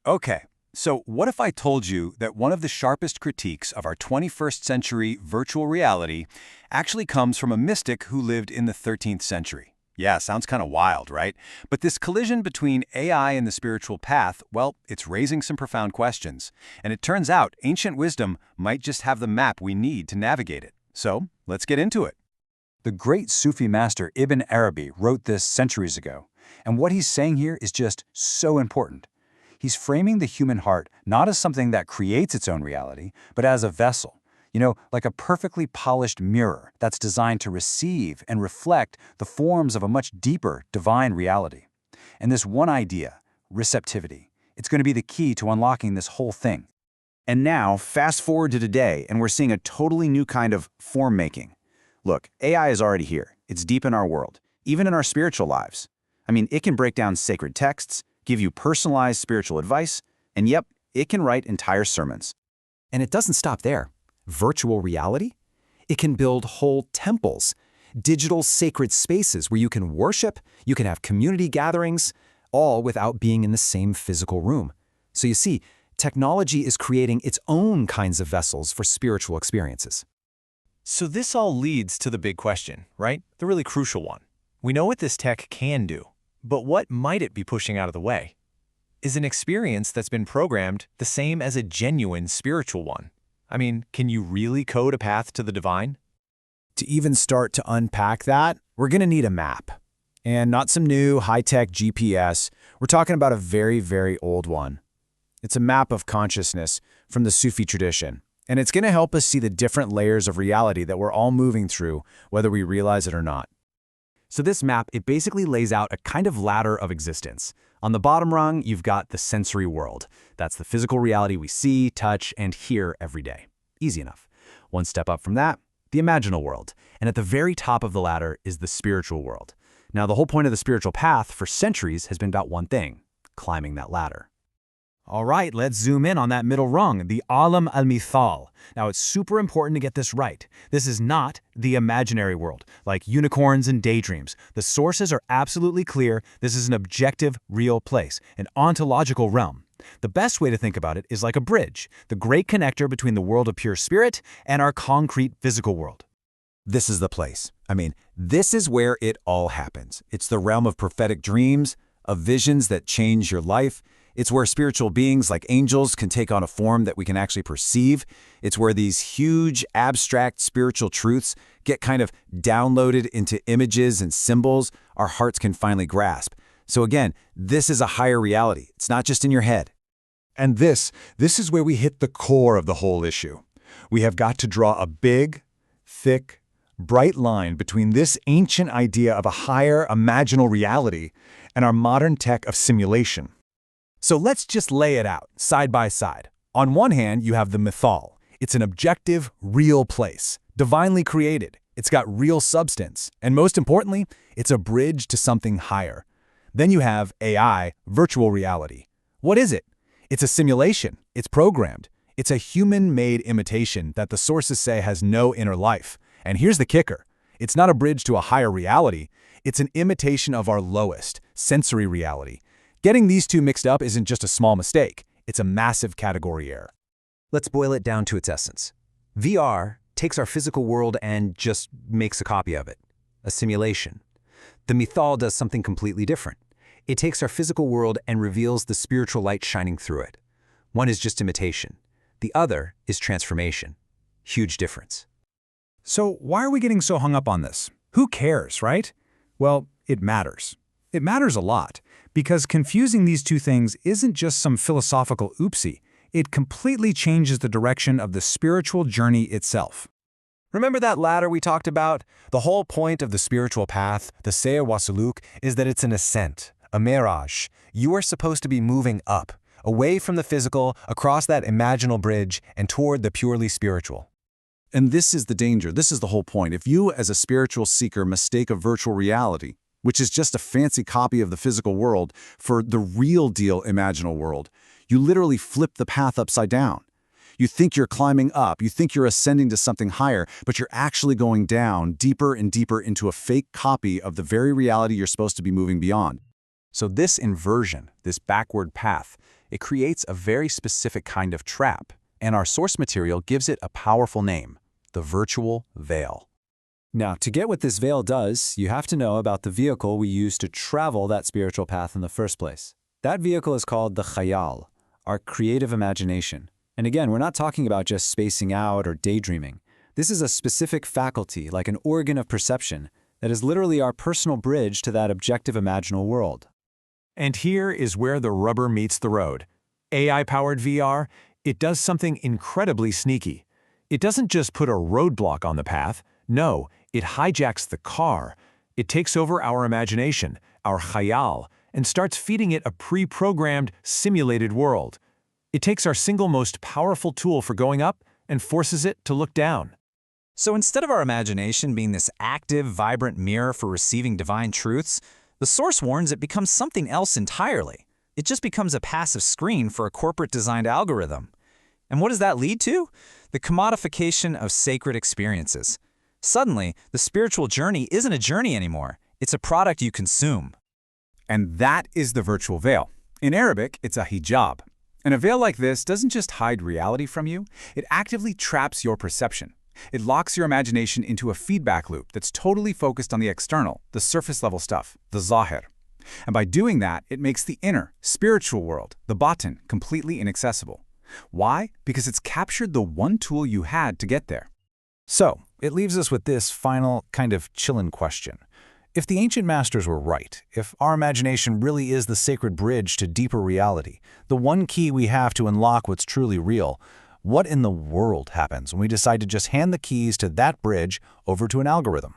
Okay, so what if I told you that one of the sharpest critiques of our 21st century virtual reality actually comes from a mystic who lived in the 13th century? Yeah, sounds kind of wild, right? But this collision between AI and the spiritual path, well, it's raising some profound questions. And it turns out ancient wisdom might just have the map we need to navigate it. So, let's get into it. The great Sufi master Ibn Arabi wrote this centuries ago, and what he's saying here is just so important. He's framing the human heart not as something that creates its own reality, but as a vessel. Like a perfectly polished mirror that's designed to receive and reflect the forms of a much deeper divine reality. And this one idea, receptivity, it's going to be the key to unlocking this whole thing. And now, fast forward to today, and we're seeing a totally new kind of form-making. Look, AI is already here. It's deep in our world, even in our spiritual lives. I mean, it can break down sacred texts, give you personalized spiritual advice, and yep, it can write entire sermons. And it doesn't stop there. Virtual reality? It can build whole temples, digital sacred spaces where you can worship, you can have community gatherings, all without being in the same physical room. So you see, technology is creating its own kinds of vessels for spiritual experiences. So this all leads to the big question, right? The really crucial one. We know what this tech can do, but what might it be pushing out of the way? Is an experience that's been programmed the same as a genuine spiritual one? I mean, can you really code a path to the divine? To even start to unpack that, we're going to need a map. And not some new high-tech GPS. We're talking about a very, very old one. It's a map of consciousness from the Sufi tradition. And it's going to help us see the different layers of reality that we're all moving through, whether we realize it or not. So this map, it basically lays out a kind of ladder of existence. On the bottom rung, you've got the sensory world. That's the physical reality we see, touch, and hear every day. Easy enough. One step up from that, the imaginal world. And at the very top of the ladder is the spiritual world. Now, the whole point of the spiritual path for centuries has been about one thing: climbing that ladder. All right, let's zoom in on that middle rung, the ʿA뾱lamal. Now, it's super important to get this right. This is not the imaginary world, like unicorns and daydreams. The sources are absolutely clear. This is an objective, real place, an ontological realm. The best way to think about it is like a bridge, the great connector between the world of pure spirit and our concrete physical world. This is the place. I mean, this is where it all happens. It's the realm of prophetic dreams, of visions that change your life. It's where spiritual beings like angels can take on a form that we can actually perceive. It's where these huge, abstract spiritual truths get kind of downloaded into images and symbols our hearts can finally grasp. So again, this is a higher reality. It's not just in your head. And this is where we hit the core of the whole issue. We have got to draw a big, thick, bright line between this ancient idea of a higher imaginal reality and our modern tech of simulation. So let's just lay it out, side by side. On one hand, you have the Mithahl. It's an objective, real place, divinely created. It's got real substance. And most importantly, it's a bridge to something higher. Then you have AI, virtual reality. What is it? It's a simulation. It's programmed. It's a human-made imitation that the sources say has no inner life. And here's the kicker. It's not a bridge to a higher reality. It's an imitation of our lowest, sensory reality. Getting these two mixed up isn't just a small mistake. It's a massive category error. Let's boil it down to its essence. VR takes our physical world and just makes a copy of it, a simulation. The Mithahl does something completely different. It takes our physical world and reveals the spiritual light shining through it. One is just imitation. The other is transformation. Huge difference. So why are we getting so hung up on this? Who cares, right? Well, it matters. It matters a lot, because confusing these two things isn't just some philosophical oopsie. It completely changes the direction of the spiritual journey itself. Remember that ladder we talked about? The whole point of the spiritual path, the Sayr wa Suluk, is that it's an ascent, a mirage. You are supposed to be moving up, away from the physical, across that imaginal bridge, and toward the purely spiritual. And this is the danger. This is the whole point. If you, as a spiritual seeker, mistake a virtual reality, which is just a fancy copy of the physical world, for the real deal imaginal world, you literally flip the path upside down. You think you're climbing up, you think you're ascending to something higher, but you're actually going down deeper and deeper into a fake copy of the very reality you're supposed to be moving beyond. So this inversion, this backward path, it creates a very specific kind of trap, and our source material gives it a powerful name, the virtual veil. Now, to get what this veil does, you have to know about the vehicle we use to travel that spiritual path in the first place. That vehicle is called the khayal, our creative imagination. And again, we're not talking about just spacing out or daydreaming. This is a specific faculty, like an organ of perception, that is literally our personal bridge to that objective imaginal world. And here is where the rubber meets the road. AI-powered VR, it does something incredibly sneaky. It doesn't just put a roadblock on the path. No, it hijacks the car. It takes over our imagination, our khayal, and starts feeding it a pre-programmed, simulated world. It takes our single most powerful tool for going up and forces it to look down. So instead of our imagination being this active, vibrant mirror for receiving divine truths, the source warns it becomes something else entirely. It just becomes a passive screen for a corporate-designed algorithm. And what does that lead to? The commodification of sacred experiences. Suddenly, the spiritual journey isn't a journey anymore. It's a product you consume. And that is the virtual veil. In Arabic, it's a hijab. And a veil like this doesn't just hide reality from you, it actively traps your perception. It locks your imagination into a feedback loop that's totally focused on the external, the surface-level stuff, the zahir. And by doing that, it makes the inner, spiritual world, the batin, completely inaccessible. Why? Because it's captured the one tool you had to get there. So, it leaves us with this final, kind of chillin' question. If the ancient masters were right, if our imagination really is the sacred bridge to deeper reality, the one key we have to unlock what's truly real, what in the world happens when we decide to just hand the keys to that bridge over to an algorithm?